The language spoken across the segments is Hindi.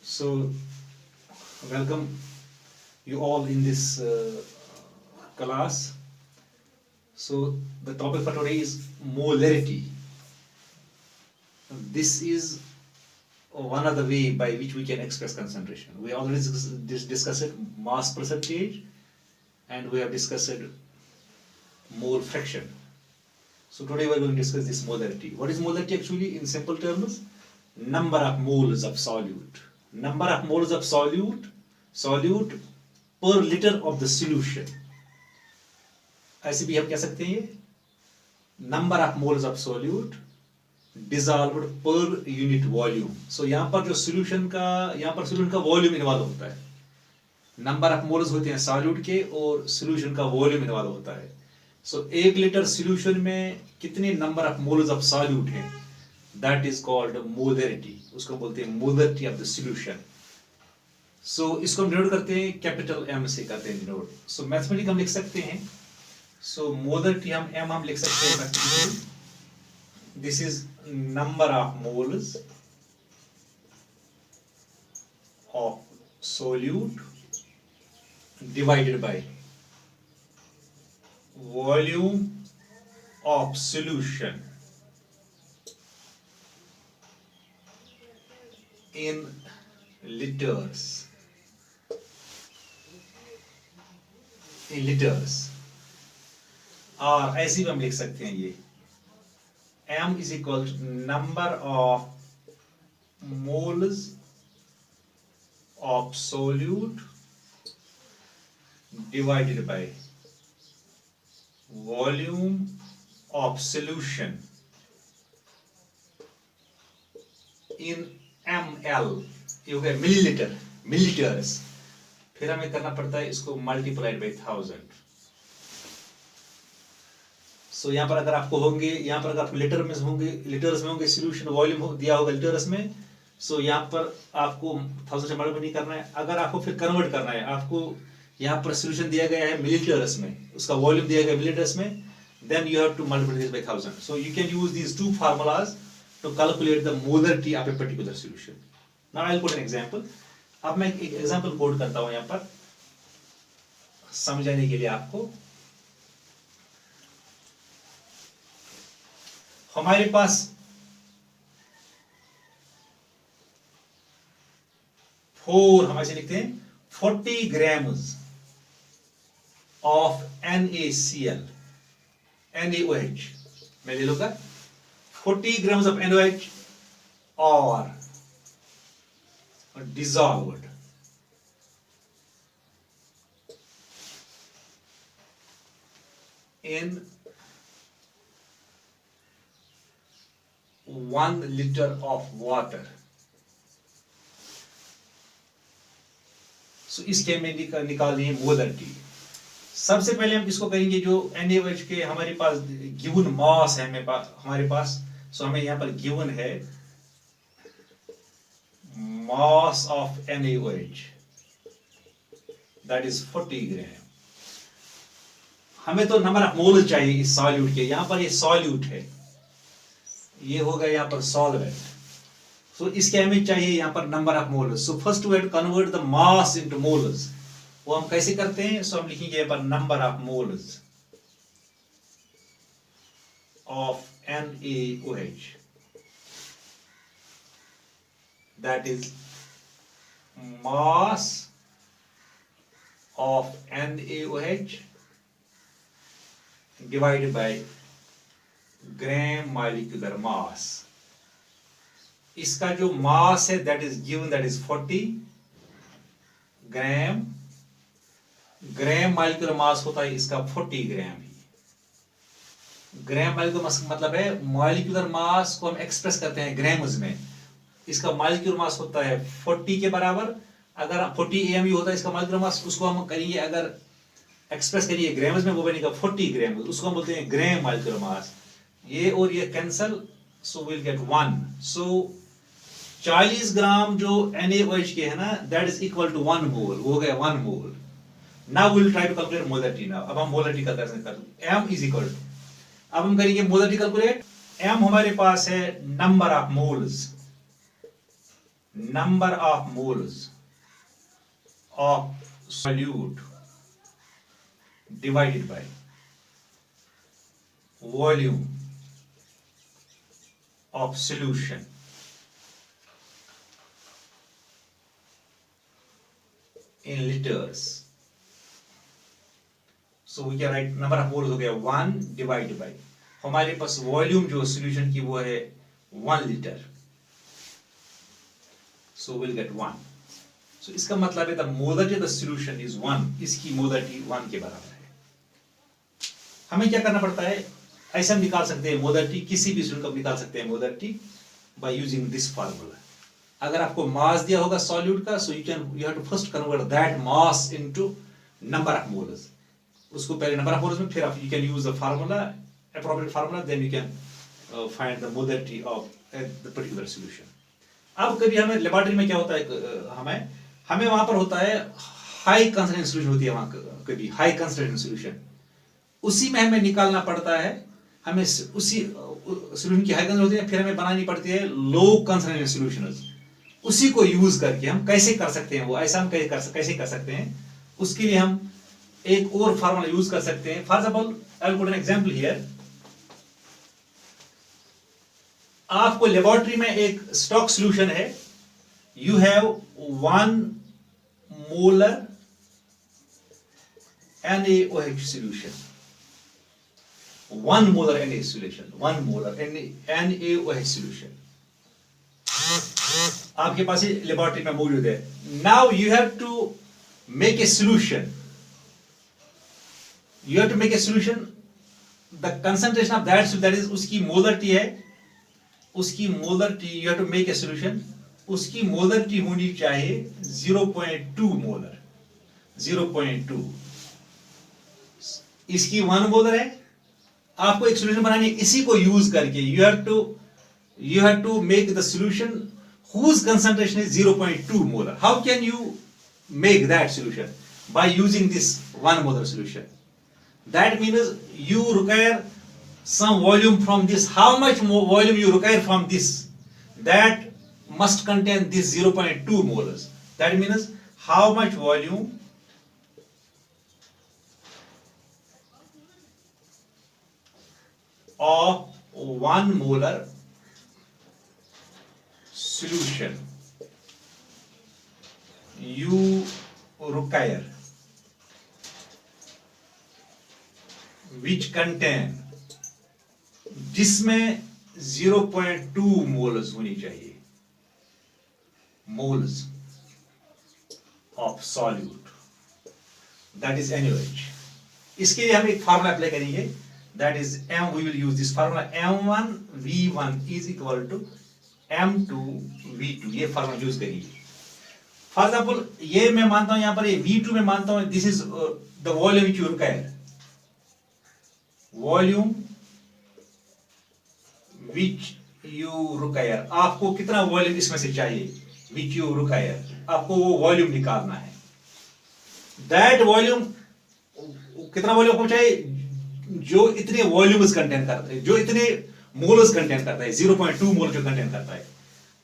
So, welcome you all in this class. So, the topic for today is molarity. This is one of the way by which we can express concentration. We already discussed mass percentage, and we have discussed mole fraction. So today we are going to discuss this molarity. What is molarity actually in simple terms? Number of moles of solute. Number of moles of solute per liter of the solution. ऐसे भी हम कह सकते हैं number of moles of solute dissolved per unit volume. So यहाँ पर जो solution का volume इन्वॉल्व होता है. Number of moles होते हैं solute के और solution का volume इन्वॉल्व होता है. So 1 लीटर solution में कितने number of moles of solute हैं? That is called molarity. उसको बोलते हैं molarity of the solution. So इसको हम डिनोट करते हैं कैपिटल M से करते हैं डिनोट. So मैथमेटिक हम लिख सकते हैं. So molarity हम लिख सकते हैं mathematically. This is number of moles of solute divided by volume of solution in liters. और ऐसे भी हम लिख सकते हैं ये M is equal to number of moles of solute divided by volume of solution in ml. ये हो गया मिलीलीटर्स. फिर हमें करना पड़ता है इसको मल्टीप्लाइड बाई 1000. सो यहाँ पर अगर आपको होंगे, यहाँ पर अगर आपको लीटर्स में होंगे सोल्यूशन वॉल्यूम दिया होगा लीटर्स में. सो यहाँ पर आपको 1000 से मल्टीप्लाई नहीं करना है. अगर आपको फिर कन्वर्ट करना है, आपको यहाँ पर सोल्यूशन दिया गया है मिलीलीटर्स में, उसका वॉल्यूम दिया गया है मिलीलीटर्स में, then you have to multiply this by 1000. So you can use these two formulas to calculate the molarity of a particular solution. Now I'll put an example. अब मैं एक एग्जांपल कोड करता हूं यहाँ पर समझाने के लिए आपको. हमारे पास 4 हम ऐसे लिखते हैं 40 grams of NaCl NaOH मैं ले लूंगा 40 grams of NaOH or dissolved in 1 liter of water. So इसके में निकालनी है मोलरिटी. सबसे पहले हम इसको करेंगे जो NaOH के हमारे पास गिवन मास है हमारे पास. सो हमें यहाँ पर गिवन है mass of NaOH that is 40 gram. हमें तो नंबर ऑफ मोल्स चाहिए इस सॉल्यूट के. यहाँ पर ये सॉल्यूट है, ये होगा यहाँ पर सॉल्वेंट. सो इसके हमें चाहिए यहाँ पर number of moles. So first we have to convert the mass into moles. वो हम कैसे करते हैं? सो हम लिखेंगे यहाँ पर number of moles of NaOH. That is mass of NaOH divided by gram molecular mass. इसका जो mass है that is given, that is 40 gram. gram molecular mass होता है इसका 40 ग्राम ही. ग्राम molecular मतलब है molecular mass को हम एक्सप्रेस करते हैं ग्राम्स में. इसका मॉलिक्यूलर मास होता है 40 के बराबर. अगर 40 AMU होता है इसका मॉलिक्यूलर मास, उसको हम करेंगे अगर एक्सप्रेस करिए ग्राम्स में, वो बनेगा 40 ग्राम. उसको हम बोलते हैं ग्राम मॉलिक्यूलर मास. ये और ये cancel, so will get 1. So 40 gram जो NaOH के है ना, that is equal to 1 mole. हो गया 1 mole. Now will try to calculate molarity. Now अब हम मोलरिटी का कैसे करते हैं? M इज इक्वल टू, अब हम करेंगे मोलरिटी कैलकुलेट. M हमारे पास है number of moles. number of moles of solute divided by volume of solution in liters. So we can write number of moles हो गया 1 divided by, हमारे पास वॉल्यूम जो सोल्यूशन की वो है 1 litre. So we'll get 1. So इसका मतलब है the molarity of the solution is 1. इसकी molarity 1 के बराबर है. हमें क्या करना पड़ता है, ऐसे हम निकाल सकते हैं मोलरिटी, किसी भी सॉल्यूशन का निकाल सकते हैं molarity by using this formula. अगर आपको मास दिया होगा सॉल्यूट का, so you have to first convert that mass into number of molars. उसको पहले नंबर ऑफ मोलर्स में, फिर आप you can use the formula, appropriate formula, then you can find the molarity of the particular solution. अब कभी हमें लेबोरेटरी में क्या होता है, हमें वहां पर होता है हाई कंसंट्रेशन सॉल्यूशन होती है, वहां कभी हाई कंसंट्रेशन सॉल्यूशन, उसी में हमें निकालना पड़ता है. हमें उसी सॉल्यूशन की हाई कंसंट्रेशन होती है, फिर हमें बनानी पड़ती है लो कंसंट्रेशन सॉल्यूशंस. उसी को यूज करके हम कैसे कर सकते हैं वो, ऐसा हम कैसे कर सकते हैं, उसके लिए हम एक और फार्मूला यूज कर सकते हैं. For example I will put an example here. आपको लेबोरेटरी में एक स्टॉक सॉल्यूशन है, you have 1 molar NaOH solution, 1 molar Na solution, 1 molar NaOH solution आपके पास ही लेबोरेटरी में मौजूद है. Now you have to make a solution, you have to make a solution. The concentration of that is उसकी मोलरिटी है, उसकी molarity you have to make a solution, उसकी मोलरिटी होनी चाहिए 0.2 मोलर, 0.2. इसकी 1 मोलर है. आपको एक सॉल्यूशन बनानी है, इसी को यूज करके you have to make the solution whose concentration is 0.2 molar. How can you make that solution? By using this 1 molar solution. That means you require some volume from this. How much more volume you require from this? That must contain this 0.2 molars. That means how much volume of 1 molar solution you require, which contain, जिसमें 0.2 मोल्स होनी चाहिए, moles of solute, that is NaOH. इसके लिए हम एक फार्मूला अप्लाई करेंगे, that is we will use this formula, M1V1 is equal to M2V2. ये फार्मूला यूज करिए. फॉर एग्जाम्पल ये मैं मानता हूं, यहां पर ये V2 में मानता हूं this is the volume which you require, volume which you require. आपको कितना वॉल्यूम इसमें से चाहिए, which you require, आपको वो वॉल्यूम निकालना है. दैट वॉल्यूम, कितना वॉल्यूम आपको चाहिए, जो इतने वॉल्यूम्स कंटेन करता है, जो इतने मोल्स कंटेन करता है, 0.2 मोल जो कंटेन करता है.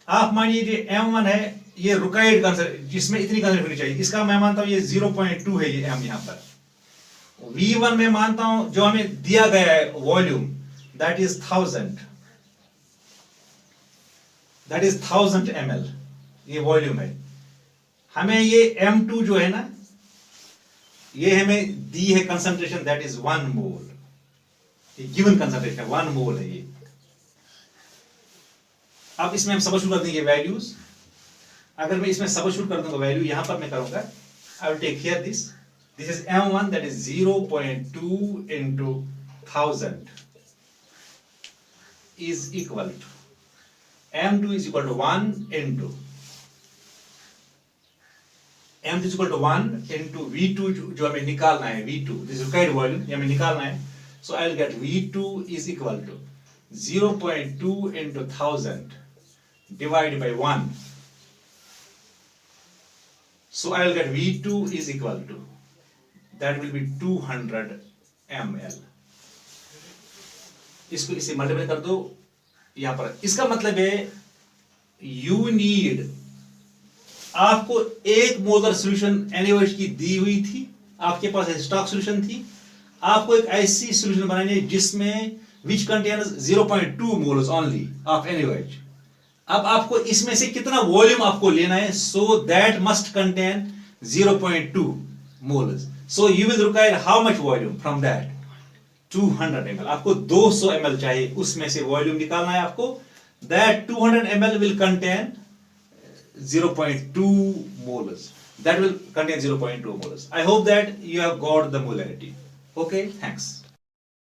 आप मानिए कि M1 है, ये रिक्वायर्ड कंसंट्रेशन, जिसमें इतनी कंसंट्रेशन होनी चाहिए, इसका मैं मानता हूं ये 0.2 है, ये M यहां पर. V1 में मानता हूं जो हमें दिया गया है वॉल्यूम, दैट इज 1000 ml, ये वॉल्यूम है. हमें ये M2 जो है ना, ये हमें दी है कंसंट्रेशन, दैट इज 1 मोल. ये गिवन कंसंट्रेशन 1 मोल है ये. अब इसमें हम सबस्टिट्यूट कर देंगे वैल्यूज. अगर मैं इसमें सबस्टिट्यूट कर दूंगा वैल्यू, यहां पर मैं करूंगा, I will take here this is M1, that is 0.2 into 1000 is equal to M2 is equal to 1 into M2 is equal to 1 into V2 जो हमें निकालना है, V2 this is required volume, ये हमें निकालना है. So I'll get V2 is equal to 0.2 into 1000 divided by 1. So I'll get V2 is equal to, that will be 200 ml. इसको इसे मल्टीप्लाई कर दो यहां पर. इसका मतलब है you need आपको एक मोलर सोल्यूशन NaOH की दी हुई थी, आपके पास स्टॉक सोल्यूशन थी, आपको एक ऐसी सोल्यूशन बनानी है जिसमें which contains 0.2 moles only of NaOH। अब आपको इसमें से कितना वॉल्यूम आपको लेना है, so that must contain 0.2 moles, so you will require how much volume from that 200 ml। आपको 200 ml चाहिए, उसमें से वॉल्यूम निकालना है आपको। That 200 ml will contain 0.2 moles, that will contain 0.2 moles। I hope that you have got the molarity. Okay, thanks.